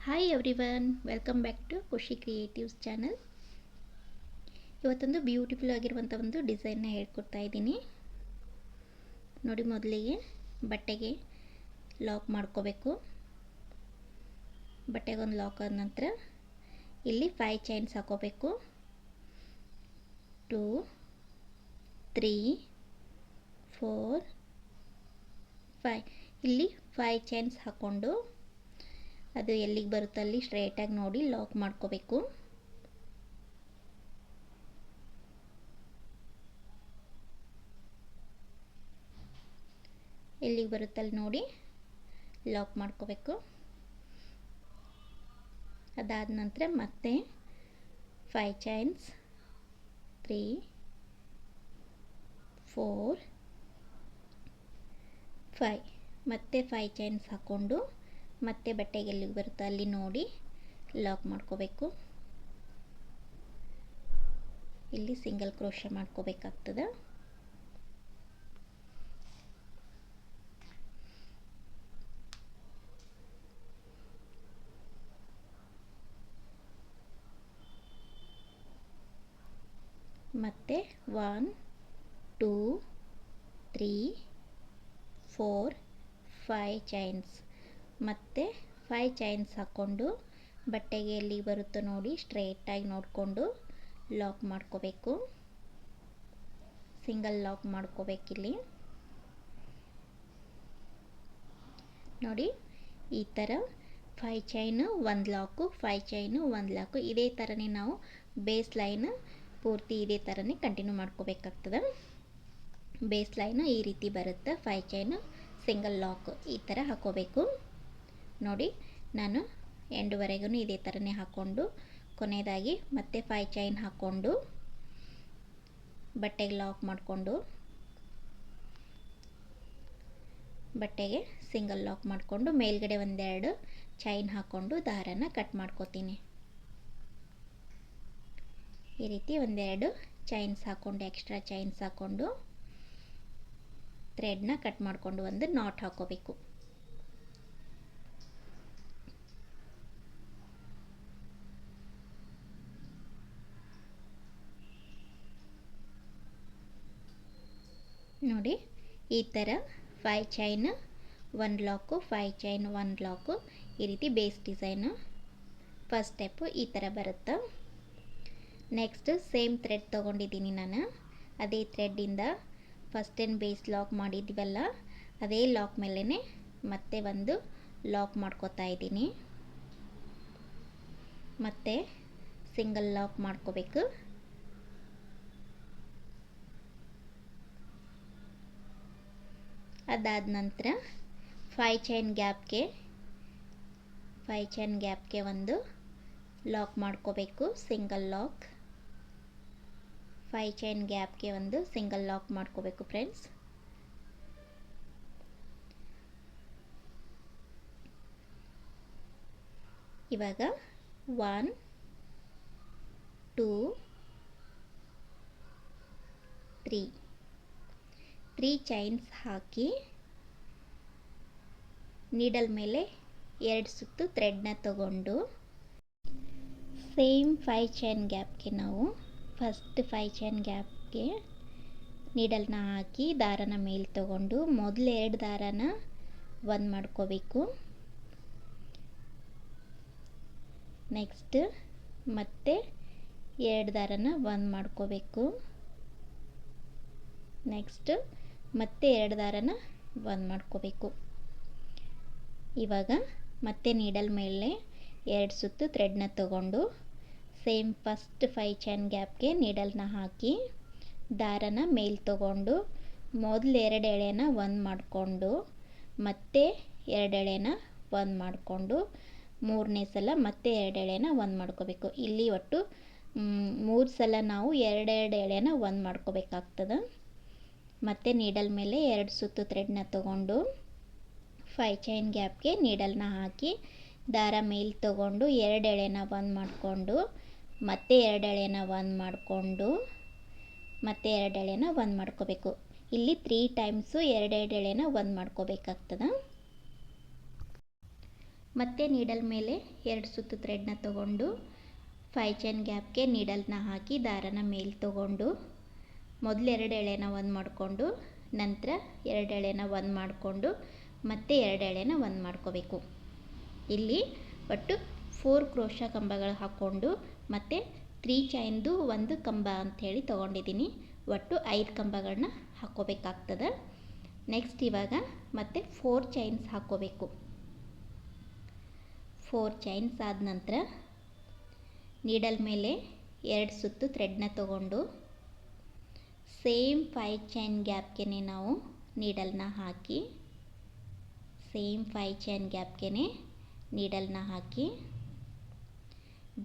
Hi everyone, welcome back to Khushi creatives channel. ಇವತ್ತೊಂದು beautiful ಆಗಿರುವಂಥ ಒಂದು ಡಿಸೈನ್ನ ಹೇಳ್ಕೊಡ್ತಾ ಇದ್ದೀನಿ ನೋಡಿ. ಮೊದಲಿಗೆ ಬಟ್ಟೆಗೆ ಲಾಕ್ ಮಾಡ್ಕೋಬೇಕು. ಬಟ್ಟೆಗೊಂದು ಲಾಕ್ ಆದ ನಂತರ ಇಲ್ಲಿ 5 ಚೈನ್ಸ್ ಹಾಕೋಬೇಕು. 2 3 4 5 ಇಲ್ಲಿ 5 ಚೈನ್ಸ್ ಹಾಕ್ಕೊಂಡು ಅದು ಎಲ್ಲಿಗೆ ಬರುತ್ತೆ ಅಲ್ಲಿ ಸ್ಟ್ರೈಟಾಗಿ ನೋಡಿ ಲಾಕ್ ಮಾಡ್ಕೋಬೇಕು. ಎಲ್ಲಿಗೆ ಬರುತ್ತೆ ಅಲ್ಲಿ ನೋಡಿ ಲಾಕ್ ಮಾಡ್ಕೋಬೇಕು. ಅದಾದ ನಂತರ ಮತ್ತೆ 5 ಚೈನ್ಸ್ 3 4 5 ಮತ್ತೆ 5 ಚೈನ್ಸ್ ಹಾಕ್ಕೊಂಡು ಮತ್ತೆ ಬಟ್ಟೆಗೆ ಎಲ್ಲಿಗೆ ಬರುತ್ತೆ ಅಲ್ಲಿ ನೋಡಿ ಲಾಕ್ ಮಾಡ್ಕೋಬೇಕು. ಇಲ್ಲಿ ಸಿಂಗಲ್ ಕ್ರೋಶೆ ಮಾಡ್ಕೋಬೇಕಾಗ್ತದೆ. ಮತ್ತೆ 1 2 3 4 5 ಚೈನ್ಸ್ ಮತ್ತೆ 5 ಚೈನ್ಸ್ ಹಾಕ್ಕೊಂಡು ಬಟ್ಟೆಗೆ ಎಲ್ಲಿಗೆ ಬರುತ್ತೋ ನೋಡಿ ಸ್ಟ್ರೈಟಾಗಿ ನೋಡಿಕೊಂಡು ಲಾಕ್ ಮಾಡ್ಕೋಬೇಕು. ಸಿಂಗಲ್ ಲಾಕ್ ಮಾಡ್ಕೋಬೇಕಿಲ್ಲಿ ನೋಡಿ. ಈ ಥರ 5 ಚೈನು 1 ಲಾಕು, 5 ಚೈನು 1 ಲಾಕು, ಇದೇ ಥರನೇ ನಾವು ಬೇಸ್ ಲೈನ್ ಪೂರ್ತಿ ಇದೇ ಥರನೇ ಕಂಟಿನ್ಯೂ ಮಾಡ್ಕೋಬೇಕಾಗ್ತದೆ. ಬೇಸ್ ಲೈನು ಈ ರೀತಿ ಬರುತ್ತೆ. 5 ಚೈನು ಸಿಂಗಲ್ ಲಾಕ್ ಈ ಥರ ಹಾಕೋಬೇಕು ನೋಡಿ. ನಾನು ಎಂಡ್ವರೆಗೂ ಇದೇ ಥರನೇ ಹಾಕ್ಕೊಂಡು ಕೊನೆಯದಾಗಿ ಮತ್ತೆ 5 ಚೈನ್ ಹಾಕ್ಕೊಂಡು ಬಟ್ಟೆಗೆ ಲಾಕ್ ಮಾಡಿಕೊಂಡು ಬಟ್ಟೆಗೆ ಸಿಂಗಲ್ ಲಾಕ್ ಮಾಡಿಕೊಂಡು ಮೇಲ್ಗಡೆ ಒಂದೆರಡು ಚೈನ್ ಹಾಕ್ಕೊಂಡು ದಾರನ ಕಟ್ ಮಾಡ್ಕೋತೀನಿ. ಈ ರೀತಿ ಒಂದೆರಡು ಚೈನ್ಸ್ ಹಾಕ್ಕೊಂಡು ಎಕ್ಸ್ಟ್ರಾ ಚೈನ್ಸ್ ಹಾಕ್ಕೊಂಡು ಥ್ರೆಡ್ನ ಕಟ್ ಮಾಡಿಕೊಂಡು ಒಂದು ನಾಟ್ ಹಾಕೋಬೇಕು. ನೋಡಿ ಈ ಥರ 5 ಚೈನ್ 1 ಲಾಕು, 5 ಚೈನ್ 1 ಲಾಕು, ಈ ರೀತಿ ಬೇಸ್ ಡಿಸೈನು ಫಸ್ಟ್ ಸ್ಟೆಪ್ಪು ಈ ಥರ ಬರುತ್ತೆ. ನೆಕ್ಸ್ಟ್ ಸೇಮ್ ಥ್ರೆಡ್ ತೊಗೊಂಡಿದ್ದೀನಿ ನಾನು. ಅದೇ ಥ್ರೆಡ್ಡಿಂದ ಫಸ್ಟ್ ಏನು ಬೇಸ್ ಲಾಕ್ ಮಾಡಿದ್ವಲ್ಲ ಅದೇ ಲಾಕ್ ಮೇಲೇ ಮತ್ತೆ ಒಂದು ಲಾಕ್ ಮಾಡ್ಕೋತಾ ಇದ್ದೀನಿ. ಮತ್ತೆ ಸಿಂಗಲ್ ಲಾಕ್ ಮಾಡ್ಕೋಬೇಕು. ಅದಾದ ನಂತರ 5 ಚೈನ್ ಗ್ಯಾಪ್ಗೆ ಒಂದು ಲಾಕ್ ಮಾಡ್ಕೋಬೇಕು. ಸಿಂಗಲ್ ಲಾಕ್ 5 ಚೈನ್ ಗ್ಯಾಪ್ಗೆ ಒಂದು ಸಿಂಗಲ್ ಲಾಕ್ ಮಾಡ್ಕೋಬೇಕು ಫ್ರೆಂಡ್ಸ್. ಇವಾಗ 1 2 3 ಚೈನ್ಸ್ ಹಾಕಿ ನೀಡಲ್ ಮೇಲೆ 2 ಸುತ್ತು ಥ್ರೆಡ್ನ ತಗೊಂಡು ಸೇಮ್ 5 ಚೈನ್ ಗ್ಯಾಪ್ಗೆ ನಾವು ಫಸ್ಟ್ 5 ಚೈನ್ ಗ್ಯಾಪ್ಗೆ ನೀಡಲ್ನ ಹಾಕಿ ದಾರನ ಮೇಲೆ ತಗೊಂಡು ಮೊದಲು 2 ದಾರನ ಒಂದು ಮಾಡ್ಕೋಬೇಕು. ನೆಕ್ಸ್ಟ್ ಮತ್ತೆ 2 ದಾರನ ಒಂದು ಮಾಡ್ಕೋಬೇಕು. ನೆಕ್ಸ್ಟ್ ಮತ್ತೆ 2 ದಾರನ ಒಂದು ಮಾಡ್ಕೋಬೇಕು. ಇವಾಗ ಮತ್ತೆ ನೀಡಲ್ ಮೇಲೆ 2 ಸುತ್ತು ಥ್ರೆಡ್ನ ತಗೊಂಡು ಸೇಮ್ ಫಸ್ಟ್ 5 ಚೈನ್ ಗ್ಯಾಪ್ಗೆ ನೀಡಲ್ನ ಹಾಕಿ ದಾರನ ಮೇಲೆ ತಗೊಂಡು ಮೊದಲು 2 ಎಳೆನ ಒಂದು ಮಾಡಿಕೊಂಡು ಮತ್ತೆ 2 ಎಳೆನ ಒಂದು ಮಾಡಿಕೊಂಡು ಮೂರನೇ ಸಲ ಮತ್ತೆ 2 ಎಳೆನ ಒಂದು ಮಾಡ್ಕೋಬೇಕು. ಇಲ್ಲಿ ಒಟ್ಟು 3 ಸಲ ನಾವು 2 ಎಳೆನ ಒಂದು ಮಾಡ್ಕೋಬೇಕಾಗ್ತದೆ. ಮತ್ತೆ ನೀಡಲ್ ಮೇಲೆ 2 ಸುತ್ತು ಥ್ರೆಡ್ನ ತಗೊಂಡು 5 ಚೈನ್ ಗ್ಯಾಪ್ಗೆ ನೀಡಲ್ನ ಹಾಕಿ ದಾರ ಮೇಲೆ ತಗೊಂಡು 2 ಎಳೆನ ಒಂದು ಮಾಡಿಕೊಂಡು ಮತ್ತೆ 2 ಎಳೆನ ಒಂದು ಮಾಡಿಕೊಂಡು ಮತ್ತೆ 2 ಎಳೆನ ಒಂದು ಮಾಡ್ಕೋಬೇಕು. ಇಲ್ಲಿ 3 ಟೈಮ್ಸು 2 ಎಳೆನ ಒಂದು ಮಾಡ್ಕೋಬೇಕಾಗ್ತದೆ. ಮತ್ತೆ ನೀಡಲ್ ಮೇಲೆ 2 ಸುತ್ತು ಥ್ರೆಡ್ನ ತಗೊಂಡು 5 ಚೈನ್ ಗ್ಯಾಪ್ಗೆ ನೀಡಲ್ನ ಹಾಕಿ ದಾರನ ಮೇಲೆ ತಗೊಂಡು ಮೊದಲು 2 ಎಳೆನ ಒಂದು ಮಾಡಿಕೊಂಡು ನಂತರ 2 ಎಳೆನ ಒಂದು ಮಾಡಿಕೊಂಡು ಮತ್ತೆ 2 ಎಳೆನ ಒಂದು ಮಾಡ್ಕೋಬೇಕು. ಇಲ್ಲಿ ಒಟ್ಟು 4 ಕ್ರೋಶಾ ಕಂಬಗಳು ಹಾಕ್ಕೊಂಡು ಮತ್ತು 3 ಚೈನ್ದು ಒಂದು ಕಂಬ ಅಂಥೇಳಿ ತೊಗೊಂಡಿದ್ದೀನಿ. ಒಟ್ಟು 5 ಕಂಬಗಳನ್ನ ಹಾಕ್ಕೋಬೇಕಾಗ್ತದೆ. ನೆಕ್ಸ್ಟ್ ಇವಾಗ ಮತ್ತೆ 4 ಚೈನ್ಸ್ ಹಾಕ್ಕೋಬೇಕು. 4 ಚೈನ್ಸ್ ಆದ ನಂತರ ನೀಡಲ್ ಮೇಲೆ 2 ಸುತ್ತು ಥ್ರೆಡ್ನ ತಗೊಂಡು ಸೇಮ್ 5 ಚೈನ್ ಗ್ಯಾಪ್ಗೆ ನಾವು ನೀಡಲ್ನ ಹಾಕಿ ಸೇಮ್ 5 ಚೈನ್ ಗ್ಯಾಪ್ಗೆ ನೀಡಲ್ನ ಹಾಕಿ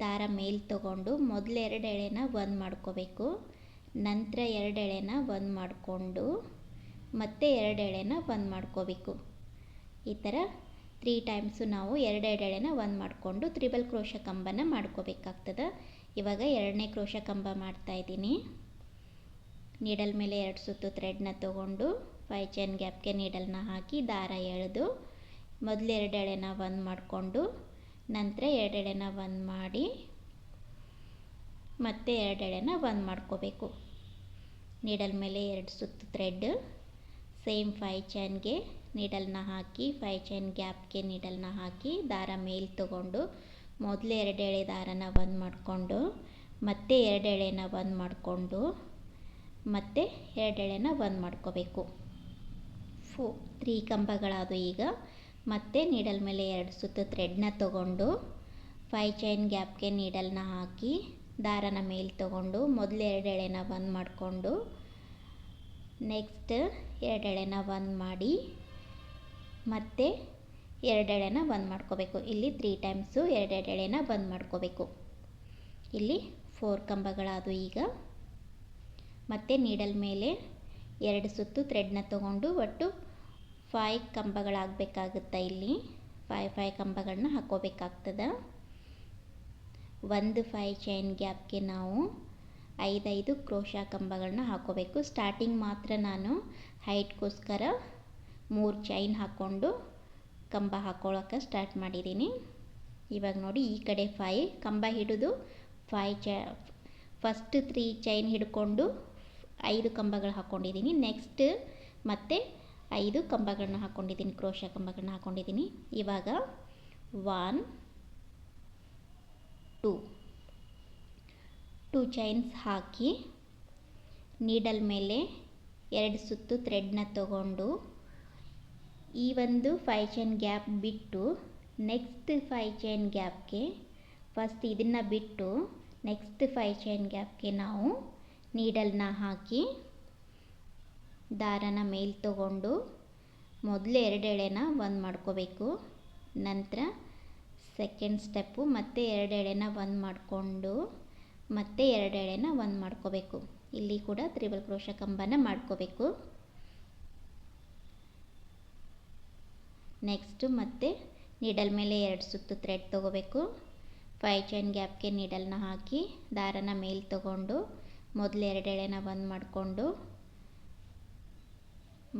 ದಾರ ಮೇಲೆ ತಗೊಂಡು ಮೊದಲು 2 ಎಳೆನ ಒಂದು ಮಾಡ್ಕೋಬೇಕು. ನಂತರ 2 ಎಳೆನ ಒಂದು ಮಾಡಿಕೊಂಡು ಮತ್ತೆ 2 ಎಳೆನ ಒಂದು ಮಾಡ್ಕೋಬೇಕು. ಈ ಥರ 3 ಟೈಮ್ಸು ನಾವು 2 ಎಳೆನ ಒಂದು ಮಾಡಿಕೊಂಡು ತ್ರಿಬಲ್ ಕ್ರೋಶಾ ಕಂಬನ ಮಾಡ್ಕೋಬೇಕಾಗ್ತದೆ. ಇವಾಗ 2ನೇ ಕ್ರೋಶಾ ಕಂಬ ಮಾಡ್ತಾಯಿದ್ದೀನಿ. ನೀಡಲ್ ಮೇಲೆ 2 ಸುತ್ತು ಥ್ರೆಡ್ನ ತಗೊಂಡು 5 ಚೈನ್ ಗ್ಯಾಪ್ಗೆ ನೀಡಲ್ನ ಹಾಕಿ ದಾರ ಎಳೆದು ಮೊದಲು 2 ಎಳೆನ ಒಂದು ಮಾಡಿಕೊಂಡು ನಂತರ 2 ಎಳೆನ ಒಂದು ಮಾಡಿ ಮತ್ತೆ 2 ಎಳೆನ ಒಂದು ಮಾಡ್ಕೋಬೇಕು. ನೀಡಲ್ ಮೇಲೆ 2 ಸುತ್ತು ಥ್ರೆಡ್ ಸೇಮ್ 5 ಚೈನ್ಗೆ ನೀಡಲ್ನ ಹಾಕಿ 5 ಚೈನ್ ಗ್ಯಾಪ್ಗೆ ನೀಡಲ್ನ ಹಾಕಿ ದಾರ ಮೇಲೆ ತಗೊಂಡು ಮೊದಲು 2 ಎಳೆ ದಾರನ ಒಂದು ಮಾಡಿಕೊಂಡು ಮತ್ತೆ 2 ಎಳೆನ ಒಂದು ಮಾಡಿಕೊಂಡು ಮತ್ತೆ 2 ಎಳೆನ ಒಂದು ಮಾಡ್ಕೋಬೇಕು. 3 ಕಂಬಗಳಾದ ಈಗ ಮತ್ತೆ ನೀಡಲ್ ಮೇಲೆ 2 ಸುತ್ತು ಥ್ರೆಡ್ನ ತಗೊಂಡು 5 ಚೈನ್ ಗ್ಯಾಪ್ಗೆ ನೀಡಲ್ನ ಹಾಕಿ ದಾರನ ಮೇಲೆ ತಗೊಂಡು ಮೊದಲು 2 ಎಳೆನ ಒಂದು ಮಾಡಿಕೊಂಡು ನೆಕ್ಸ್ಟ್ 2 ಎಳೆನ ಒಂದು ಮಾಡಿ ಮತ್ತೆ 2 ಎಳೆನ ಒಂದು ಮಾಡ್ಕೋಬೇಕು. ಇಲ್ಲಿ 3 ಟೈಮ್ಸು 2 ಎಳೆನ ಒಂದು ಮಾಡ್ಕೋಬೇಕು. ಇಲ್ಲಿ 4 ಕಂಬಗಳಾದವು. ಈಗ ಮತ್ತೆ ನೀಡಲ್ ಮೇಲೆ 2 ಸುತ್ತು ಥ್ರೆಡ್ನ ತಗೊಂಡು ಒಟ್ಟು 5 ಕಂಬಗಳಾಗಬೇಕಾಗುತ್ತೆ. ಇಲ್ಲಿ 5 ಕಂಬಗಳನ್ನ ಹಾಕ್ಕೋಬೇಕಾಗ್ತದೆ. ಒಂದು 5 ಚೈನ್ ಗ್ಯಾಪ್ಗೆ ನಾವು 5 ಕ್ರೋಶಾ ಕಂಬಗಳನ್ನ ಹಾಕ್ಕೋಬೇಕು. ಸ್ಟಾರ್ಟಿಂಗ್ ಮಾತ್ರ ನಾನು ಹೈಟ್ಗೋಸ್ಕರ 3 ಚೈನ್ ಹಾಕ್ಕೊಂಡು ಕಂಬ ಹಾಕ್ಕೊಳ್ಳೋಕೆ ಸ್ಟಾರ್ಟ್ ಮಾಡಿದ್ದೀನಿ. ಇವಾಗ ನೋಡಿ ಈ ಕಡೆ 5 ಕಂಬ ಹಿಡಿದು ಫಸ್ಟ್ 3 ಚೈನ್ ಹಿಡ್ಕೊಂಡು 5 ಕಂಬಗಳು ಹಾಕ್ಕೊಂಡಿದ್ದೀನಿ. ನೆಕ್ಸ್ಟ್ ಮತ್ತೆ 5 ಕಂಬಗಳನ್ನ ಹಾಕ್ಕೊಂಡಿದ್ದೀನಿ, ಕ್ರೋಶಾ ಕಂಬಗಳನ್ನ ಹಾಕ್ಕೊಂಡಿದ್ದೀನಿ. ಇವಾಗ 1 2 ಚೈನ್ಸ್ ಹಾಕಿ ನೀಡಲ್ ಮೇಲೆ 2 ಸುತ್ತು ಥ್ರೆಡ್ನ ತಗೊಂಡು ಈ ಒಂದು 5 ಚೈನ್ ಗ್ಯಾಪ್ ಬಿಟ್ಟು ನೆಕ್ಸ್ಟ್ 5 ಚೈನ್ ಗ್ಯಾಪ್ಗೆ ಫಸ್ಟ್ ಇದನ್ನು ಬಿಟ್ಟು ನೆಕ್ಸ್ಟ್ 5 ಚೈನ್ ಗ್ಯಾಪ್ಗೆ ನಾವು ನೀಡಲ್ನ ಹಾಕಿ ದಾರನ ಮೇಲೆ ತಗೊಂಡು ಮೊದಲು 2 ಎಳೆನ ಒಂದು ಮಾಡ್ಕೋಬೇಕು. ನಂತರ ಸೆಕೆಂಡ್ ಸ್ಟೆಪ್ಪು ಮತ್ತೆ 2 ಎಳೆನ ಒಂದು ಮಾಡಿಕೊಂಡು ಮತ್ತೆ 2 ಎಳೆನ ಒಂದು ಮಾಡ್ಕೋಬೇಕು. ಇಲ್ಲಿ ಕೂಡ ತ್ರಿಬಲ್ ಕ್ರೋಶಾ ಕಂಬನ ಮಾಡ್ಕೋಬೇಕು. ನೆಕ್ಸ್ಟು ಮತ್ತೆ ನೀಡಲ್ ಮೇಲೆ 2 ಸುತ್ತು ಥ್ರೆಡ್ ತೊಗೋಬೇಕು. 5 ಚೈನ್ ಗ್ಯಾಪ್ಗೆ ನೀಡಲ್ನ ಹಾಕಿ ದಾರನ ಮೇಲೆ ತಗೊಂಡು ಮೊದಲು 2 ಎಳೆನ ಒಂದು ಮಾಡಿಕೊಂಡು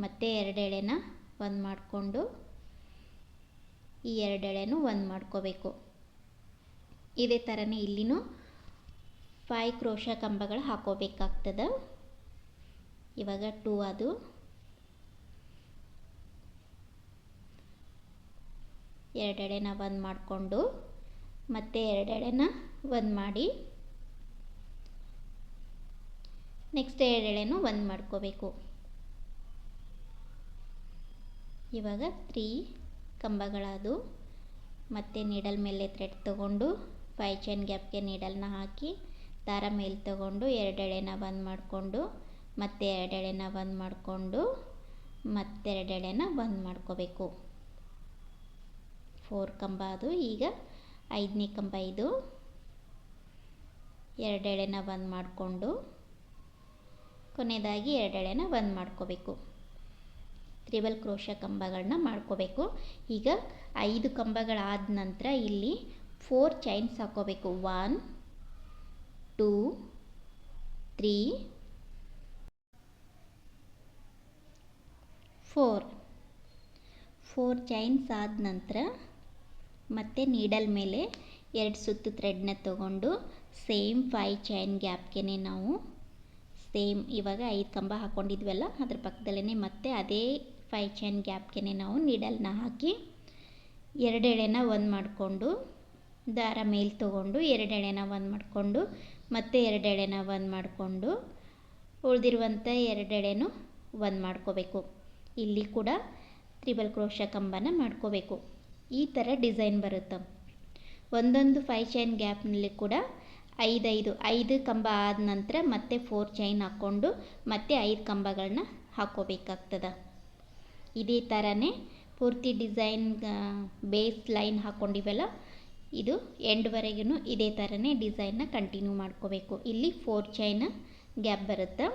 ಮತ್ತೆ 2 ಎಳೆನ ಒಂದು ಮಾಡಿಕೊಂಡು ಈ 2 ಎಳೆನೂ ಒಂದು ಮಾಡ್ಕೋಬೇಕು. ಇದೇ ಥರನೇ ಇಲ್ಲಿನೂ 5 ಕ್ರೋಶಾ ಕಂಬಗಳು ಹಾಕೋಬೇಕಾಗ್ತದೆ. ಇವಾಗ 2 ಅದು 2 ಎಳೆನ ಒಂದು ಮಾಡಿಕೊಂಡು ಮತ್ತೆ 2 ಎಳೆನ ಒಂದು ಮಾಡಿ ನೆಕ್ಸ್ಟ್ 2 ಎಳೆನೂ ಒಂದು ಮಾಡ್ಕೋಬೇಕು. ಇವಾಗ 3 ಕಂಬಗಳಾದವು. ಮತ್ತೆ ನೀಡಲ್ ಮೇಲೆ ಥ್ರೆಡ್ ತಗೊಂಡು 5 ಚೈನ್ ಗ್ಯಾಪ್ಗೆ ನೀಡಲ್ನ ಹಾಕಿ ದಾರ ಮೇಲೆ ತಗೊಂಡು 2 ಎಳೆನ ಒಂದು ಮಾಡಿಕೊಂಡು ಮತ್ತೆ 2 ಎಳೆನ ಒಂದು ಮಾಡಿಕೊಂಡು ಮತ್ತೆ 2 ಎಳೆನ ಒಂದು ಮಾಡ್ಕೋಬೇಕು. 4 ಕಂಬ ಅದು. ಈಗ 5ನೇ ಕಂಬ ಇದು. 2 ಎಳೆನ ಒಂದು ಮಾಡಿಕೊಂಡು ಕೊನೆಯದಾಗಿ 2 ಎಳೆನ ಒಂದು ಮಾಡ್ಕೋಬೇಕು. ತ್ರಿಬಲ್ ಕ್ರೋಶಾ ಕಂಬಗಳನ್ನ ಮಾಡ್ಕೋಬೇಕು. ಈಗ 5 ಕಂಬಗಳಾದ ನಂತರ ಇಲ್ಲಿ 4 ಚೈನ್ಸ್ ಹಾಕೋಬೇಕು. 1 2 3 4 ಚೈನ್ಸ್ ಆದ ನಂತರ ಮತ್ತು ನೀಡಲ್ ಮೇಲೆ 2 ಸುತ್ತು ಥ್ರೆಡ್ನ ತಗೊಂಡು ಸೇಮ್ 5 ಚೈನ್ ಗ್ಯಾಪ್ಗೆ ನಾವು ಸೇಮ್ ಇವಾಗ 5 ಕಂಬ ಹಾಕ್ಕೊಂಡಿದ್ವಲ್ಲ ಅದ್ರ ಪಕ್ಕದಲ್ಲೇ ಮತ್ತೆ ಅದೇ 5 ಚೈನ್ ಗ್ಯಾಪ್ಗೆ ನಾವು ನೀಡಲ್ನ ಹಾಕಿ 2 ಎಳೆನ ಒಂದು ಮಾಡಿಕೊಂಡು ದಾರ ಮೇಲೆ ತೊಗೊಂಡು 2 ಎಳೆನ ಒಂದು ಮಾಡಿಕೊಂಡು ಮತ್ತೆ 2 ಎಳೆನ ಒಂದು ಮಾಡಿಕೊಂಡು ಉಳಿದಿರುವಂಥ 2 ಎಳೆನೂ ಒಂದು ಮಾಡ್ಕೋಬೇಕು. ಇಲ್ಲಿ ಕೂಡ ತ್ರಿಬಲ್ ಕ್ರೋಶ ಕಂಬನ ಮಾಡ್ಕೋಬೇಕು. ಈ ಥರ ಡಿಸೈನ್ ಬರುತ್ತೆ. ಒಂದೊಂದು 5 ಚೈನ್ ಗ್ಯಾಪ್ನಲ್ಲಿ ಕೂಡ 5 ಕಂಬ ಆದ ನಂತರ ಮತ್ತೆ 4 ಚೈನ್ ಹಾಕ್ಕೊಂಡು ಮತ್ತೆ 5 ಕಂಬಗಳನ್ನ ಹಾಕ್ಕೋಬೇಕಾಗ್ತದೆ. ಇದೇ ಥರನೇ ಪೂರ್ತಿ ಡಿಸೈನ್ ಬೇಸ್ ಲೈನ್ ಹಾಕ್ಕೊಂಡಿವಲ್ಲ ಇದು ಎಂಡ್ವರೆಗೂ ಇದೇ ಥರನೇ ಡಿಸೈನ್ನ ಕಂಟಿನ್ಯೂ ಮಾಡ್ಕೋಬೇಕು. ಇಲ್ಲಿ 4 ಚೈನ್ ಗ್ಯಾಪ್ ಬರುತ್ತೆ.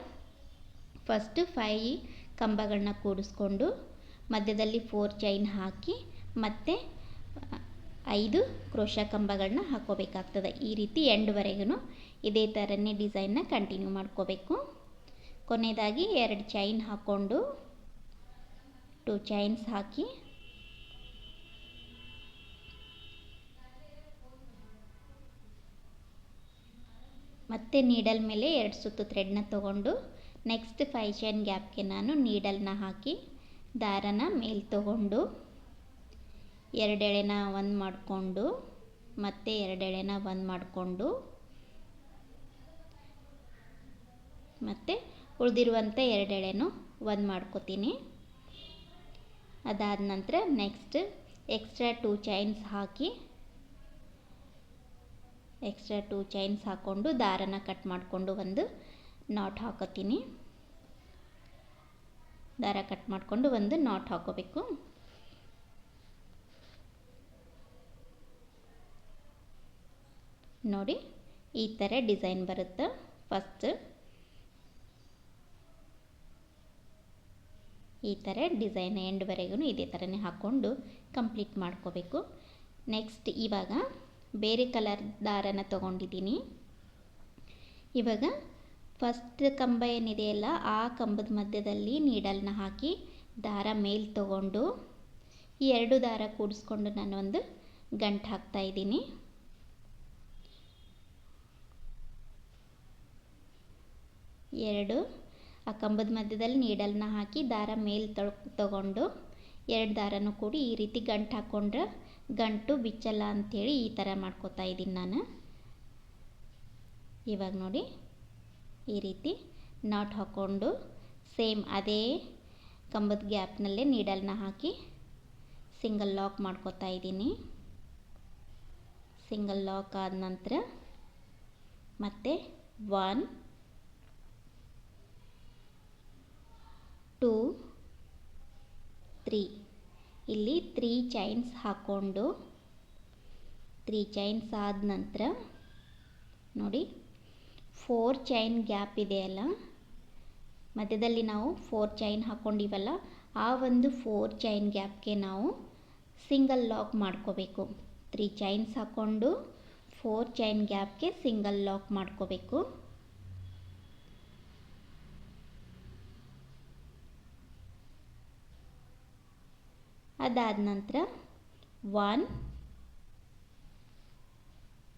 ಫಸ್ಟ್ 5 ಕಂಬಗಳನ್ನ ಕೂಡಿಸ್ಕೊಂಡು ಮಧ್ಯದಲ್ಲಿ 4 ಚೈನ್ ಹಾಕಿ ಮತ್ತೆ 5 ಕ್ರೋಶ ಕಂಬಗಳನ್ನ ಹಾಕ್ಕೋಬೇಕಾಗ್ತದೆ. ಈ ರೀತಿ ಎಂಡ್ವರೆಗೂ ಇದೇ ಥರನೇ ಡಿಸೈನ್ನ ಕಂಟಿನ್ಯೂ ಮಾಡ್ಕೋಬೇಕು. ಕೊನೆಯದಾಗಿ 2 ಚೈನ್ ಹಾಕ್ಕೊಂಡು 2 ಚೈನ್ಸ್ ಹಾಕಿ ಮತ್ತೆ ನೀಡಲ್ ಮೇಲೆ 2 ಸುತ್ತು ಥ್ರೆಡ್ನ ತಗೊಂಡು ನೆಕ್ಸ್ಟ್ 5 ಚೈನ್ ಗ್ಯಾಪ್ಗೆ ನಾನು ನೀಡಲ್ನ ಹಾಕಿ ದಾರನ ಮೇಲೆ ತಗೊಂಡು 2 ಎಳೆನ ಒಂದು ಮಾಡಿಕೊಂಡು ಮತ್ತೆ 2 ಎಳೆನ ಒಂದು ಮಾಡಿಕೊಂಡು ಮತ್ತು ಉಳಿದಿರುವಂಥ 2 ಎಳೆನೂ ಒಂದು ಮಾಡ್ಕೋತೀನಿ. ಅದಾದ ನಂತರ ನೆಕ್ಸ್ಟ್ ಎಕ್ಸ್ಟ್ರಾ 2 ಚೈನ್ಸ್ ಹಾಕಿ ಹಾಕ್ಕೊಂಡು ದಾರನ ಕಟ್ ಮಾಡಿಕೊಂಡು ಒಂದು ನಾಟ್ ಹಾಕೋತೀನಿ. ದಾರ ಕಟ್ ಮಾಡಿಕೊಂಡು ಒಂದು ನಾಟ್ ಹಾಕೋಬೇಕು. ನೋಡಿ ಈ ಥರ ಡಿಸೈನ್ ಬರುತ್ತೆ. ಫಸ್ಟ್ ಈ ಥರ ಡಿಸೈನ್ ಎಂಡ್ವರೆಗೂ ಇದೇ ಥರನೇ ಹಾಕ್ಕೊಂಡು ಕಂಪ್ಲೀಟ್ ಮಾಡ್ಕೋಬೇಕು. ನೆಕ್ಸ್ಟ್ ಇವಾಗ ಬೇರೆ ಕಲರ್ ದಾರನ ತೊಗೊಂಡಿದ್ದೀನಿ. ಇವಾಗ ಫಸ್ಟ್ ಕಂಬ ಏನಿದೆಯಲ್ಲ ಆ ಕಂಬದ ಮಧ್ಯದಲ್ಲಿ ನೀಡಲ್ನ ಹಾಕಿ ದಾರ ಮೇಲೆ ತಗೊಂಡು ಈ 2 ದಾರ ಕೂಡಿಸ್ಕೊಂಡು ನಾನು ಒಂದು ಗಂಟು ಹಾಕ್ತಾಯಿದ್ದೀನಿ. ಆ ಕಂಬದ ಮಧ್ಯದಲ್ಲಿ ನೀಡಲ್ನ ಹಾಕಿ ದಾರ ಮೇಲೆ ತಗೊಂಡು 2 ದಾರನೂ ಕೂಡಿ ಈ ರೀತಿ ಗಂಟು ಹಾಕ್ಕೊಂಡ್ರೆ ಗಂಟು ಬಿಚ್ಚಲ್ಲ ಅಂಥೇಳಿ ಈ ಥರ ಮಾಡ್ಕೋತಾ ಇದ್ದೀನಿ ನಾನು. ಇವಾಗ ನೋಡಿ ಈ ರೀತಿ ನಾಟ್ ಹಾಕ್ಕೊಂಡು ಸೇಮ್ ಅದೇ ಕಂಬದ ಗ್ಯಾಪ್ನಲ್ಲೇ ನೀಡಲ್ನ ಹಾಕಿ ಸಿಂಗಲ್ ಲಾಕ್ ಮಾಡ್ಕೋತಾ ಇದ್ದೀನಿ. ಸಿಂಗಲ್ ಲಾಕ್ ಆದ ನಂತರ ಮತ್ತೆ 1 2 3 ಇಲ್ಲಿ 3 ಚೈನ್ಸ್ ಹಾಕ್ಕೊಂಡು 3 ಚೈನ್ಸ್ ಆದ ನಂತರ ನೋಡಿ 4 ಚೈನ್ ಗ್ಯಾಪ್ ಇದೆಯಲ್ಲ ಮಧ್ಯದಲ್ಲಿ ನಾವು 4 ಚೈನ್ ಹಾಕ್ಕೊಂಡಿವಲ್ಲ ಆ ಒಂದು 4 ಚೈನ್ ಗ್ಯಾಪ್ಗೆ ನಾವು ಸಿಂಗಲ್ ಲಾಕ್ ಮಾಡ್ಕೋಬೇಕು. 3 ಚೈನ್ಸ್ ಹಾಕ್ಕೊಂಡು 4 ಚೈನ್ ಗ್ಯಾಪ್ಗೆ ಸಿಂಗಲ್ ಲಾಕ್ ಮಾಡ್ಕೋಬೇಕು. ಅದಾದ ನಂತರ 1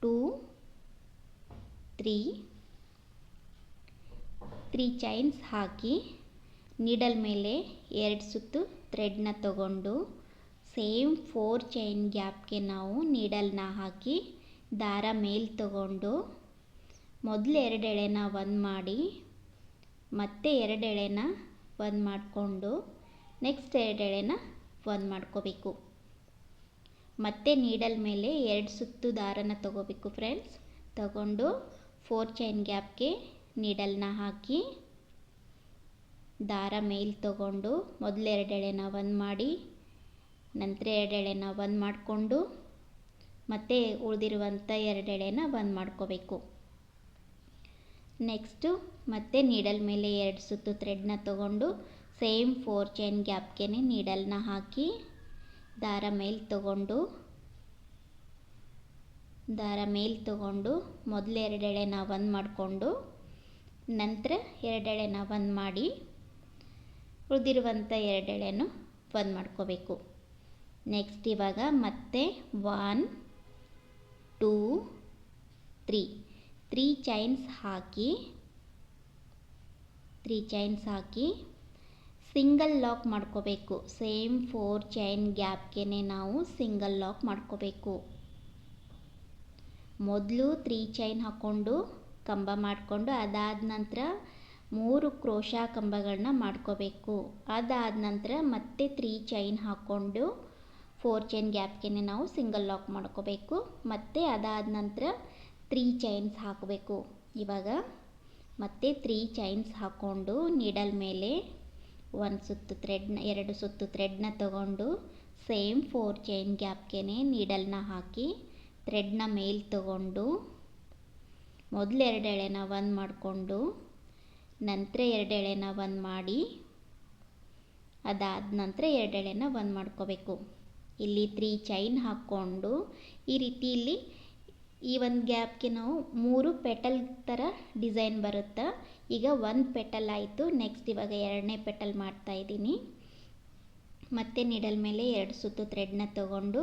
2 3 ಚೈನ್ಸ್ ಹಾಕಿ ನೀಡಲ್ ಮೇಲೆ 2 ಸುತ್ತು ಥ್ರೆಡ್ನ ತಗೊಂಡು ಸೇಮ್ 4 ಚೈನ್ ಗ್ಯಾಪ್ಗೆ ನಾವು ನೀಡಲ್ನ ಹಾಕಿ ದಾರ ಮೇಲೆ ತಗೊಂಡು ಮೊದಲು 2 ಎಳೆನ ಒಂದು ಮಾಡಿ ಮತ್ತೆ 2 ಎಳೆನ ಒಂದು ಮಾಡಿಕೊಂಡು ನೆಕ್ಸ್ಟ್ 2 ಎಳೆನ ಒಂದು ಮಾಡ್ಕೋಬೇಕು. ಮತ್ತೆ ನೀಡಲ್ ಮೇಲೆ 2 ಸುತ್ತು ದಾರನ ತಗೋಬೇಕು ಫ್ರೆಂಡ್ಸ್. ತಗೊಂಡು 4 ಚೈನ್ ಗ್ಯಾಪ್ಗೆ ನೀಡಲ್ನ ಹಾಕಿ ದಾರ ಮೇಲೆ ತಗೊಂಡು ಮೊದಲು 2 ಎಳೆನ ಒಂದು ಮಾಡಿ ನಂತರ 2 ಎಳೆನ ಒಂದು ಮಾಡಿಕೊಂಡು ಮತ್ತೆ ಉಳಿದಿರುವಂಥ 2 ಎಳೆನ ಒಂದು ಮಾಡ್ಕೋಬೇಕು. ನೆಕ್ಸ್ಟು ಮತ್ತೆ ನೀಡಲ್ ಮೇಲೆ 2 ಸುತ್ತು ಥ್ರೆಡ್ನ ತಗೊಂಡು ಸೇಮ್ 4 ಚೈನ್ ಗ್ಯಾಪ್ಗೆ ನೀಡಲ್ನ ಹಾಕಿ ದಾರ ಮೇಲೆ ತಗೊಂಡು ಮೊದಲು 2 ಎಳೆನ ಒಂದು ಮಾಡಿಕೊಂಡು ನಂತರ 2 ಎಳೆನ ಒಂದು ಮಾಡಿ ಉಳಿದಿರುವಂಥ 2 ಎಳೆನೂ ಒಂದು ಮಾಡ್ಕೋಬೇಕು. ನೆಕ್ಸ್ಟ್ ಇವಾಗ ಮತ್ತೆ 1 2 3 ಚೈನ್ಸ್ ಹಾಕಿ ಸಿಂಗಲ್ ಲಾಕ್ ಮಾಡ್ಕೋಬೇಕು. ಸೇಮ್ 4 ಚೈನ್ ಗ್ಯಾಪ್ಗೆ ನಾವು ಸಿಂಗಲ್ ಲಾಕ್ ಮಾಡ್ಕೋಬೇಕು. ಮೊದಲು 3 ಚೈನ್ ಹಾಕ್ಕೊಂಡು ಕಂಬ ಮಾಡಿಕೊಂಡು ಅದಾದ ನಂತರ 3 ಕ್ರೋಶಾ ಕಂಬಗಳನ್ನ ಮಾಡ್ಕೋಬೇಕು. ಅದಾದ ನಂತರ ಮತ್ತೆ 3 ಚೈನ್ ಹಾಕ್ಕೊಂಡು 4 ಚೈನ್ ಗ್ಯಾಪ್ಗೆ ನಾವು ಸಿಂಗಲ್ ಲಾಕ್ ಮಾಡ್ಕೋಬೇಕು. ಮತ್ತು ಅದಾದ ನಂತರ 3 ಚೈನ್ಸ್ ಹಾಕಬೇಕು. ಇವಾಗ ಮತ್ತೆ 3 ಚೈನ್ಸ್ ಹಾಕ್ಕೊಂಡು ನೀಡಲ್ ಮೇಲೆ 2 ಸುತ್ತು ಥ್ರೆಡ್ನ ತಗೊಂಡು ಸೇಮ್ 4 ಚೈನ್ ಗ್ಯಾಪ್ಗೆ ನೀಡಲ್ನ ಹಾಕಿ ಥ್ರೆಡ್ನ ಮೇಲೆ ತಗೊಂಡು ಮೊದಲು 2 ಎಳೆನ 1 ಮಾಡಿಕೊಂಡು ನಂತರ 2 ಎಳೆನ 1 ಮಾಡಿ ಅದಾದ ನಂತರ 2 ಎಳೆನ 1 ಮಾಡ್ಕೋಬೇಕು. ಇಲ್ಲಿ 3 ಚೈನ್ ಹಾಕ್ಕೊಂಡು ಈ ರೀತಿ ಇಲ್ಲಿ ಈ ಒಂದು ಗ್ಯಾಪ್ಗೆ ನಾವು 3 ಪೆಟಲ್ ಥರ ಡಿಸೈನ್ ಬರುತ್ತೆ. ಈಗ 1 ಪೆಟಲ್ ಆಯಿತು. ನೆಕ್ಸ್ಟ್ ಇವಾಗ 2ನೇ ಪೆಟಲ್ ಮಾಡ್ತಾ ಇದ್ದೀನಿ. ಮತ್ತೆ ನೀಡಲ್ ಮೇಲೆ 2 ಸುತ್ತು ಥ್ರೆಡ್ನ ತಗೊಂಡು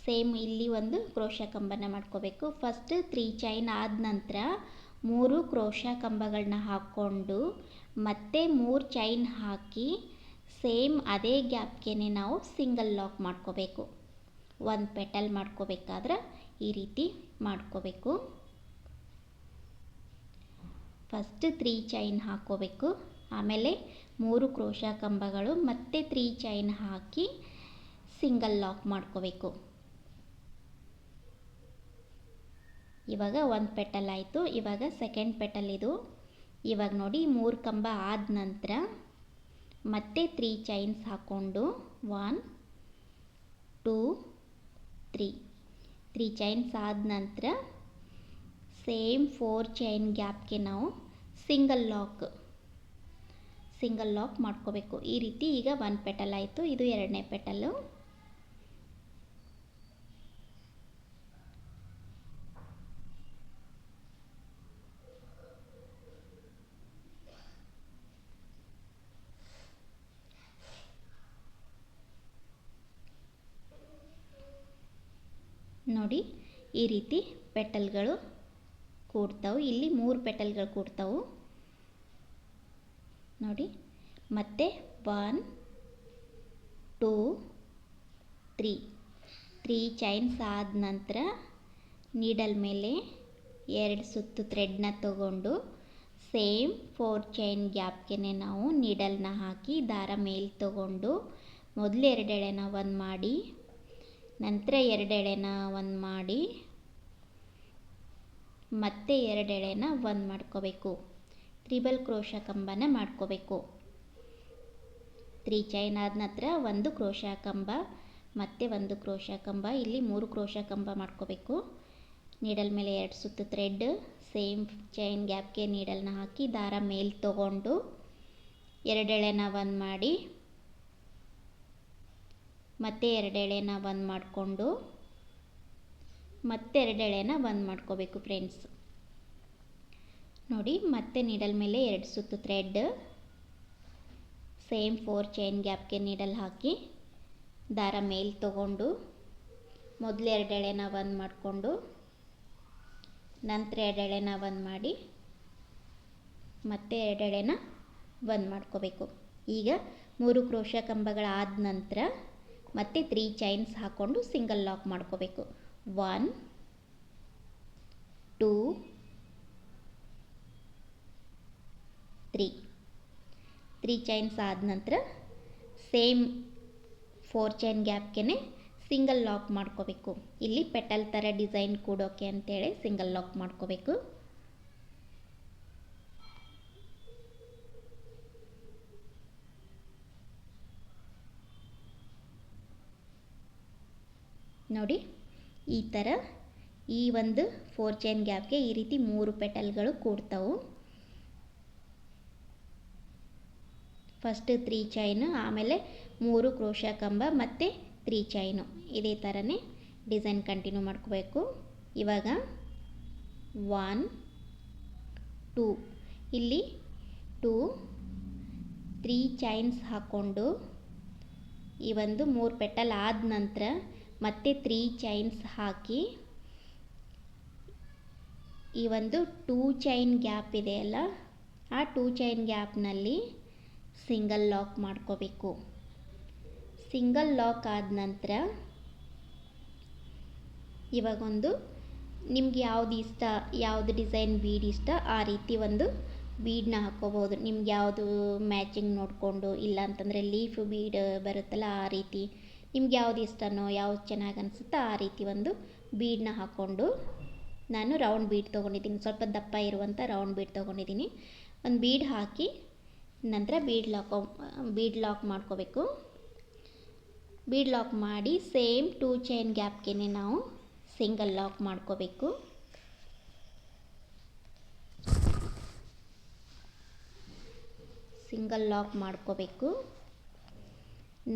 ಸೇಮ್ ಇಲ್ಲಿ ಒಂದು ಕ್ರೋಶಾ ಕಂಬನ ಮಾಡ್ಕೋಬೇಕು. ಫಸ್ಟ್ 3 ಚೈನ್ ಆದ ನಂತರ 3 ಕ್ರೋಶಾ ಕಂಬಗಳನ್ನ ಹಾಕ್ಕೊಂಡು ಮತ್ತೆ 3 ಚೈನ್ ಹಾಕಿ ಸೇಮ್ ಅದೇ ಗ್ಯಾಪ್ಗೆ ನಾವು ಸಿಂಗಲ್ ಲಾಕ್ ಮಾಡ್ಕೋಬೇಕು. 1 ಪೆಟಲ್ ಮಾಡ್ಕೋಬೇಕಾದ್ರೆ ಈ ರೀತಿ ಮಾಡ್ಕೋಬೇಕು. ಫಸ್ಟ್ 3 ಚೈನ್ ಹಾಕ್ಕೋಬೇಕು, ಆಮೇಲೆ 3 ಕ್ರೋಶಾ ಕಂಬಗಳು ಮತ್ತೆ 3 ಚೈನ್ ಹಾಕಿ ಸಿಂಗಲ್ ಲಾಕ್ ಮಾಡ್ಕೋಬೇಕು. ಇವಾಗ 1 ಪೆಟಲ್ ಆಯಿತು. ಇವಾಗ ಸೆಕೆಂಡ್ ಪೆಟಲ್ ಇದು. ಇವಾಗ ನೋಡಿ 3 ಕಂಬ ಆದ ನಂತರ ಮತ್ತೆ 3 ಚೈನ್ಸ್ ಹಾಕ್ಕೊಂಡು 1 2 3 ಚೈನ್ಸ್ ಆದ ನಂತರ ಸೇಮ್ 4 ಚೈನ್ ಗ್ಯಾಪ್ಗೆ ನಾವು ಸಿಂಗಲ್ ಲಾಕ್ ಮಾಡ್ಕೋಬೇಕು. ಈ ರೀತಿ ಈಗ 1 ಪೆಟಲ್ ಆಯಿತು. ಇದು 2ನೇ ಪೆಟಲ್ಲು. ನೋಡಿ ಈ ರೀತಿ ಪೆಟಲ್ಗಳು ಕೂಡ್ತಾವೆ. ಇಲ್ಲಿ 3 ಪೆಟಲ್ಗಳು ಕೂಡ್ತಾವೆ ನೋಡಿ. ಮತ್ತೆ 1 2 3 ಚೈನ್ಸ್ ಆದ ನಂತರ ನೀಡಲ್ ಮೇಲೆ 2 ಸುತ್ತು ಥ್ರೆಡ್ನ ತಗೊಂಡು ಸೇಮ್ 4 ಚೈನ್ ಗ್ಯಾಪ್ಗೆ ನಾವು ನೀಡಲ್ನ ಹಾಕಿ ದಾರ ಮೇಲೆ ತಗೊಂಡು ಮೊದಲು 2 ಎಳೆನ 1 ಮಾಡಿ ನಂತರ 2 ಎಳೆನ 1 ಮಾಡಿ ಮತ್ತೆ 2 ಎಳೆನ 1 ಮಾಡ್ಕೋಬೇಕು. ತ್ರಿಬಲ್ ಕ್ರೋಶಾ ಕಂಬನ ಮಾಡ್ಕೋಬೇಕು. 3 ಚೈನ್ ಆದ ನಂತರ 1 ಕ್ರೋಶಾ ಕಂಬ ಮತ್ತೆ 1 ಕ್ರೋಶಾ ಕಂಬ, ಇಲ್ಲಿ 3 ಕ್ರೋಶಾ ಕಂಬ ಮಾಡ್ಕೋಬೇಕು. ನೀಡಲ್ ಮೇಲೆ 2 ಸುತ್ತು ಥ್ರೆಡ್ ಸೇಮ್ ಚೈನ್ ಗ್ಯಾಪ್ಗೆ ನೀಡಲ್ನ ಹಾಕಿ ದಾರ ಮೇಲೆ ತಗೊಂಡು 2 ಎಳೆನ 1 ಮಾಡಿ ಮತ್ತೆ 2 ಎಳೆನ 1 ಮಾಡಿಕೊಂಡು ಮತ್ತೆ 2 ಎಳೆನ 1 ಮಾಡ್ಕೋಬೇಕು ಫ್ರೆಂಡ್ಸ್. ನೋಡಿ ಮತ್ತೆ ನೀಡಲ್ ಮೇಲೆ 2 ಸುತ್ತು ಥ್ರೆಡ್ ಸೇಮ್ 4 ಚೈನ್ ಗ್ಯಾಪ್ಗೆ ನೀಡಲ್ ಹಾಕಿ ದಾರ ಮೇಲೆ ತಗೊಂಡು ಮೊದಲು 2 ಎಳೆನ 1 ಮಾಡಿಕೊಂಡು ನಂತರ 2 ಎಳೆನ 1 ಮಾಡಿ ಮತ್ತೆ 2 ಎಳೆನ 1 ಮಾಡ್ಕೋಬೇಕು. ಈಗ 3 ಕ್ರೋಶಾ ಕಂಬಗಳಾದ ನಂತರ ಮತ್ತೆ 3 ಚೈನ್ಸ್ ಹಾಕ್ಕೊಂಡು ಸಿಂಗಲ್ ಲಾಕ್ ಮಾಡ್ಕೋಬೇಕು. 1 2 3 ಚೈನ್ಸ್ ಆದ ನಂತರ ಸೇಮ್ 4 ಚೈನ್ ಗ್ಯಾಪ್ಗೆ ಸಿಂಗಲ್ ಲಾಕ್ ಮಾಡ್ಕೋಬೇಕು. ಇಲ್ಲಿ ಪೆಟಲ್ ಥರ ಡಿಸೈನ್ ಕೊಡೋಕೆ ಅಂತೇಳಿ ಸಿಂಗಲ್ ಲಾಕ್ ಮಾಡ್ಕೋಬೇಕು. ನೋಡಿ ಈ ಥರ ಈ ಒಂದು 4 ಚೈನ್ ಗ್ಯಾಪ್ಗೆ ಈ ರೀತಿ 3 ಪೆಟಲ್ಗಳು ಕೂಡ್ತಾವೆ. ಫಸ್ಟ್ 3 ಚೈನು, ಆಮೇಲೆ 3 ಕ್ರೋಶಾ ಕಂಬ ಮತ್ತು 3 ಚೈನು, ಇದೇ ಥರನೇ ಡಿಸೈನ್ ಕಂಟಿನ್ಯೂ ಮಾಡ್ಕೋಬೇಕು. ಇವಾಗ 1 2 ಇಲ್ಲಿ 2 3 ಚೈನ್ಸ್ ಹಾಕ್ಕೊಂಡು ಈ ಒಂದು 3 ಪೆಟಲ್ ಆದ ನಂತರ ಮತ್ತೆ 3 ಚೈನ್ಸ್ ಹಾಕಿ ಈ ಒಂದು 2 ಚೈನ್ ಗ್ಯಾಪ್ ಇದೆಯಲ್ಲ ಆ 2 ಚೈನ್ ಗ್ಯಾಪ್ನಲ್ಲಿ ಸಿಂಗಲ್ ಲಾಕ್ ಮಾಡ್ಕೋಬೇಕು. ಸಿಂಗಲ್ ಲಾಕ್ ಆದ ನಂತರ ಇವಾಗೊಂದು ನಿಮ್ಗೆ ಯಾವುದು ಇಷ್ಟ, ಯಾವುದು ಡಿಸೈನ್ ಬೀಡ್ ಇಷ್ಟ ಆ ರೀತಿ ಒಂದು ಬೀಡನ್ನ ಹಾಕ್ಕೋಬೋದು. ನಿಮ್ಗೆ ಯಾವುದು ಮ್ಯಾಚಿಂಗ್ ನೋಡಿಕೊಂಡು, ಇಲ್ಲ ಅಂತಂದರೆ ಲೀಫ್ ಬೀಡ್ ಬರುತ್ತಲ್ಲ ಆ ರೀತಿ ನಿಮ್ಗೆ ಯಾವುದು ಇಷ್ಟನೋ, ಯಾವ್ದು ಚೆನ್ನಾಗಿ ಅನಿಸುತ್ತೋ ಆ ರೀತಿ ಒಂದು ಬೀಡನ್ನ ಹಾಕ್ಕೊಂಡು, ನಾನು ರೌಂಡ್ ಬೀಡ್ ತೊಗೊಂಡಿದ್ದೀನಿ, ಸ್ವಲ್ಪ ದಪ್ಪ ಇರುವಂಥ ರೌಂಡ್ ಬೀಡ್ ತೊಗೊಂಡಿದ್ದೀನಿ. ಒಂದು ಬೀಡ್ ಹಾಕಿ ನಂತರ ಬೀಡ್ ಲಾಕ್ ಮಾಡ್ಕೋಬೇಕು. ಬೀಡ್ ಲಾಕ್ ಮಾಡಿ ಸೇಮ್ 2 ಚೈನ್ ಗ್ಯಾಪ್ಗೆ ನಾವು ಸಿಂಗಲ್ ಲಾಕ್ ಮಾಡ್ಕೋಬೇಕು. ಸಿಂಗಲ್ ಲಾಕ್ ಮಾಡ್ಕೋಬೇಕು.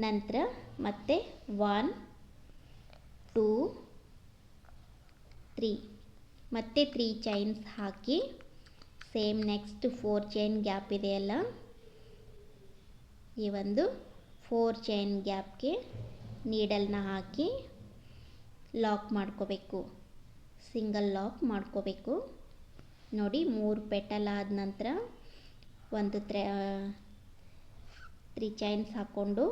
ನಂತರ ಮತ್ತೆ 1 2 3 ಮತ್ತೆ 3 ಚೈನ್ಸ್ ಹಾಕಿ ಸೇಮ್ ನೆಕ್ಸ್ಟ್ 4 ಚೈನ್ ಗ್ಯಾಪ್ ಇದೆಯಲ್ಲ ಈ ಒಂದು 4 ಚೈನ್ ಗ್ಯಾಪ್ಗೆ ನೀಡಲ್ನ ಹಾಕಿ ಲಾಕ್ ಮಾಡ್ಕೋಬೇಕು. ಸಿಂಗಲ್ ಲಾಕ್ ಮಾಡ್ಕೋಬೇಕು. ನೋಡಿ 3 ಪೆಟಲ್ ಆದ ನಂತರ ಒಂದು 3 ಚೈನ್ಸ್ ಹಾಕ್ಕೊಂಡು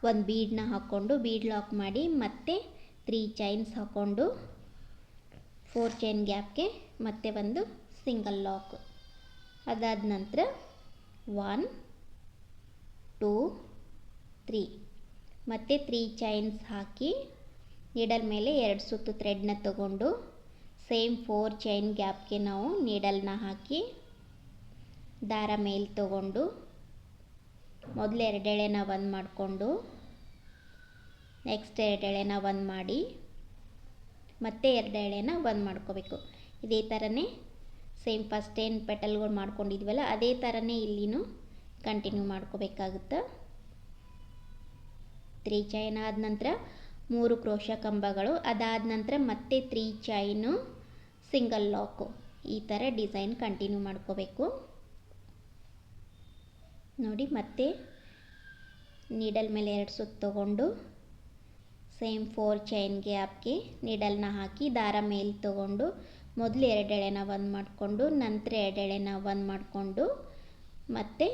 ಒಂದು ಬೀಡನ್ನ ಹಾಕ್ಕೊಂಡು ಬೀಡ್ ಲಾಕ್ ಮಾಡಿ ಮತ್ತೆ 3 ಚೈನ್ಸ್ ಹಾಕ್ಕೊಂಡು 4 ಚೈನ್ ಗ್ಯಾಪ್ಗೆ ಮತ್ತೆ ಒಂದು ಸಿಂಗಲ್ ಲಾಕ್. ಅದಾದ ನಂತರ 1 2 3 ಮತ್ತೆ 3 ಚೈನ್ಸ್ ಹಾಕಿ ನೀಡಲ್ ಮೇಲೆ 2 ಸುತ್ತು ಥ್ರೆಡ್ನ ತಗೊಂಡು ಸೇಮ್ 4 ಚೈನ್ ಗ್ಯಾಪ್ಗೆ ನಾವು ನೀಡಲ್ನ ಹಾಕಿ ದಾರ ಮೇಲೆ ತಗೊಂಡು ಮೊದಲು 2 ಎಳೆನ ಒಂದು ಮಾಡಿಕೊಂಡು ನೆಕ್ಸ್ಟ್ 2 ಎಳೆನ ಒಂದು ಮಾಡಿ ಮತ್ತೆ 2 ಎಳೆನ ಒಂದು ಮಾಡ್ಕೋಬೇಕು. ಇದೇ ಥರನೇ ಸೇಮ್ ಫಸ್ಟ್ ಏನು ಪೆಟಲ್ಗಳು ಮಾಡ್ಕೊಂಡಿದ್ವಲ್ಲ ಅದೇ ಥರನೇ ಇಲ್ಲಿನೂ ಕಂಟಿನ್ಯೂ ಮಾಡ್ಕೋಬೇಕಾಗುತ್ತೆ. 3 ಚೈನ್ ಆದ ನಂತರ 3 ಕ್ರೋಶ ಕಂಬಗಳು, ಅದಾದ ನಂತರ ಮತ್ತೆ 3 ಚೈನು ಸಿಂಗಲ್ ಲಾಕು, ಈ ಥರ ಡಿಸೈನ್ ಕಂಟಿನ್ಯೂ ಮಾಡ್ಕೋಬೇಕು. ನೋಡಿ ಮತ್ತೆ ನೀಡಲ್ ಮೇಲೆ 2 ಸುತ್ತು ತಗೊಂಡು ಸೇಮ್ 4 ಚೈನ್ ಗ್ಯಾಪ್ಗೆ ನೀಡಲ್ನ ಹಾಕಿ ದಾರ ಮೇಲೆ ತಗೊಂಡು ಮೊದಲು 2 ಎಳೆನ ಒಂದು ಮಾಡಿಕೊಂಡು ನಂತರ 2 ಎಳೆನ ಒಂದು ಮಾಡಿಕೊಂಡು ಮತ್ತೆ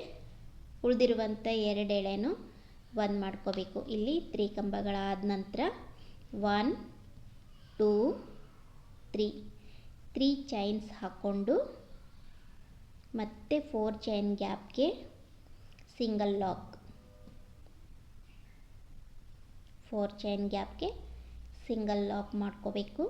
ಉಳಿದಿರುವಂಥ 2 ಎಳೆನೂ ಒಂದು ಮಾಡ್ಕೋಬೇಕು. ಇಲ್ಲಿ 3 ಕಂಬಗಳಾದ ನಂತರ 1 2 3 ಚೈನ್ಸ್ ಹಾಕ್ಕೊಂಡು ಮತ್ತೆ 4 ಚೈನ್ ಗ್ಯಾಪ್ಗೆ ಸಿಂಗಲ್ ಲಾಕ್, 4 ಚೈನ್ ಗ್ಯಾಪ್ಗೆ ಸಿಂಗಲ್ ಲಾಕ್ ಮಾಡ್ಕೋಬೇಕು.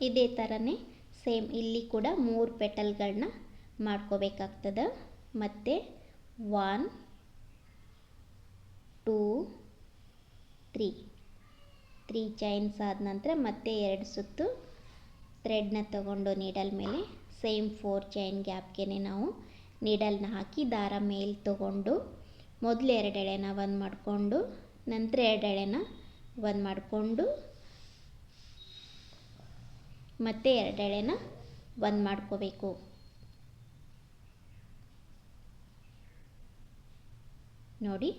ಇದೇ ಥರನೇ ಸೇಮ್ ಇಲ್ಲಿ ಕೂಡ 3 ಪೆಟಲ್ಗಳನ್ನ ಮಾಡ್ಕೋಬೇಕಾಗ್ತದೆ. ಮತ್ತು 1 2 3 ಚೈನ್ಸ್ ಆದ ನಂತರ ಮತ್ತೆ 2 ಸುತ್ತು ಥ್ರೆಡ್ನ ತಗೊಂಡು ನೀಡಲ್ ಮೇಲೆ ಸೇಮ್ 4 ಚೈನ್ ಗ್ಯಾಪ್ಗೆ ನಾವು ನೀಡಲ್ನ ಹಾಕಿ ದಾರ ಮೇಲೆ ತಗೊಂಡು ಮೊದಲು 2 ಎಳೆನ ಒಂದು ಮಾಡಿಕೊಂಡು ನಂತರ 2 ಎಳೆನ ಒಂದು ಮಾಡಿಕೊಂಡು ಮತ್ತೆ 2 ಎಳೆನ ಒಂದು ಮಾಡ್ಕೋಬೇಕು. ನೋಡಿ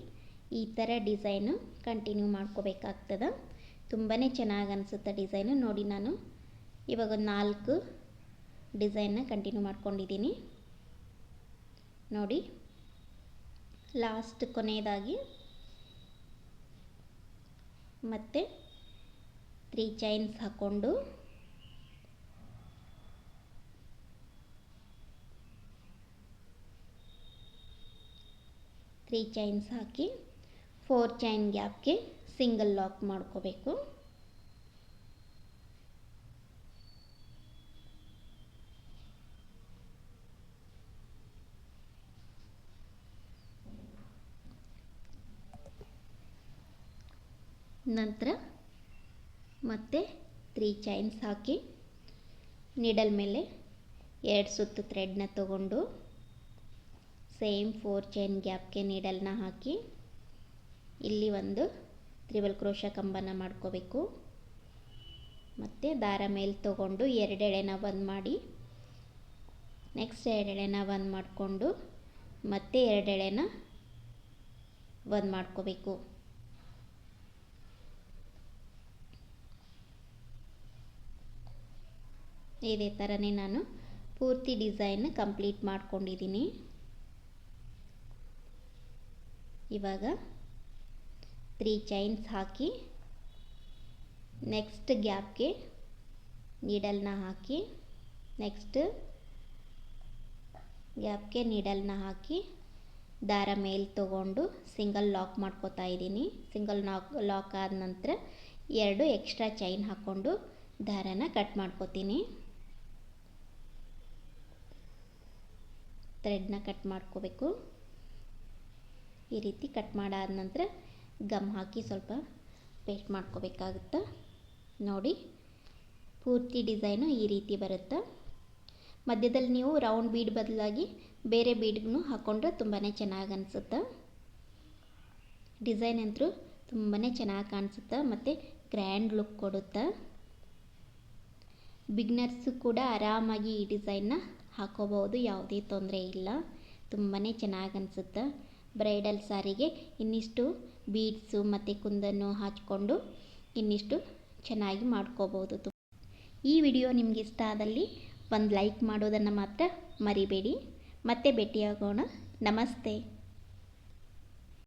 ಈ ಥರ ಡಿಸೈನು ಕಂಟಿನ್ಯೂ ಮಾಡ್ಕೋಬೇಕಾಗ್ತದೆ. ತುಂಬಾ ಚೆನ್ನಾಗಿ ಅನಿಸುತ್ತೆ ಡಿಸೈನು. ನೋಡಿ ನಾನು ಇವಾಗ ಒಂದು 4 ಡಿಸೈನ್ನ ಕಂಟಿನ್ಯೂ ಮಾಡ್ಕೊಂಡಿದ್ದೀನಿ. ನೋಡಿ ಲಾಸ್ಟ್ ಕೊನೆಯದಾಗಿ ಮತ್ತೆ 3 ಚೈನ್ಸ್ ಹಾಕ್ಕೊಂಡು ಚೈನ್ಸ್ ಹಾಕಿ 4 ಚೈನ್ ಗ್ಯಾಪ್ಗೆ ಸಿಂಗಲ್ ಲಾಕ್ ಮಾಡ್ಕೋಬೇಕು. ನಂತರ ಮತ್ತೆ 3 ಚೈನ್ಸ್ ಹಾಕಿ ನೀಡಲ್ ಮೇಲೆ 2 ಸುತ್ತು ಥ್ರೆಡ್ನ ತಗೊಂಡು ಸೇಮ್ 4 ಚೈನ್ ಗ್ಯಾಪ್ಗೆ ನೀಡಲ್ನ ಹಾಕಿ ಇಲ್ಲಿ ಒಂದು ತ್ರಿಬಲ್ ಕ್ರೋಶ ಕಂಬನ ಮಾಡ್ಕೋಬೇಕು. ಮತ್ತು ದಾರ ಮೇಲೆ ತೊಗೊಂಡು ಎರಡೆಳೆನ ಬಂದ್ ಮಾಡಿ, ನೆಕ್ಸ್ಟ್ ಎರಡೆಳೆನ ಬಂದ್ ಮಾಡಿಕೊಂಡು ಮತ್ತೆ ಎರಡೆಳೆನ ಬಂದ್ ಮಾಡ್ಕೋಬೇಕು. ಇದೇ ಥರನೇ ನಾನು ಪೂರ್ತಿ ಡಿಸೈನ್ ಕಂಪ್ಲೀಟ್ ಮಾಡ್ಕೊಂಡಿದ್ದೀನಿ. ಇವಾಗ 3 ಚೈನ್ಸ್ ಹಾಕಿ ನೆಕ್ಸ್ಟ್ ಗ್ಯಾಪ್ಗೆ ನೀಡಲ್ನ ಹಾಕಿ, ನೆಕ್ಸ್ಟ್ ಗ್ಯಾಪ್ಗೆ ನೀಡಲ್ನ ಹಾಕಿ ದಾರ ಮೇಲೆ ತೊಗೊಂಡು ಸಿಂಗಲ್ ಲಾಕ್ ಮಾಡ್ಕೋತಾ ಇದ್ದೀನಿ. ಸಿಂಗಲ್ ಲಾಕ್ ಆದ ನಂತರ 2 ಎಕ್ಸ್ಟ್ರಾ ಚೈನ್ ಹಾಕ್ಕೊಂಡು ದಾರನ ಕಟ್ ಮಾಡ್ಕೋತೀನಿ. ಥ್ರೆಡ್ನ ಕಟ್ ಮಾಡ್ಕೋಬೇಕು. ಈ ರೀತಿ ಕಟ್ ಮಾಡಾದ ನಂತರ ಗಮ್ ಹಾಕಿ ಸ್ವಲ್ಪ ಪೇಸ್ಟ್ ಮಾಡ್ಕೋಬೇಕಾಗುತ್ತೆ. ನೋಡಿ, ಪೂರ್ತಿ ಡಿಸೈನು ಈ ರೀತಿ ಬರುತ್ತೆ. ಮಧ್ಯದಲ್ಲಿ ನೀವು ರೌಂಡ್ ಬೀಡ್ ಬದಲಾಗಿ ಬೇರೆ ಬೀಡ್ಗೂ ಹಾಕ್ಕೊಂಡ್ರೆ ತುಂಬಾ ಚೆನ್ನಾಗಿ ಅನಿಸುತ್ತೆ. ಡಿಸೈನ್ ಅಂತೂ ತುಂಬಾ ಚೆನ್ನಾಗಿ ಕಾಣಿಸುತ್ತೆ ಮತ್ತು ಗ್ರ್ಯಾಂಡ್ ಲುಕ್ ಕೊಡುತ್ತೆ. ಬಿಗ್ನರ್ಸು ಕೂಡ ಆರಾಮಾಗಿ ಈ ಡಿಸೈನ್ನ ಹಾಕೋಬಹುದು, ಯಾವುದೇ ತೊಂದರೆ ಇಲ್ಲ. ತುಂಬಾ ಚೆನ್ನಾಗಿ ಅನಿಸುತ್ತೆ. ಬ್ರೈಡಲ್ ಸಾರಿಗೆ ಇನ್ನಿಷ್ಟು ಬೀಡ್ಸು ಮತ್ತು ಕುಂದನ್ನು ಹಚ್ಕೊಂಡು ಇನ್ನಿಷ್ಟು ಚೆನ್ನಾಗಿ ಮಾಡ್ಕೋಬೋದು. ಈ ವಿಡಿಯೋ ನಿಮಗೆ ಇಷ್ಟ ಆದಲ್ಲಿ ಒಂದು ಲೈಕ್ ಮಾಡೋದನ್ನು ಮಾತ್ರ ಮರಿಬೇಡಿ. ಮತ್ತೆ ಭೇಟಿಯಾಗೋಣ. ನಮಸ್ತೆ.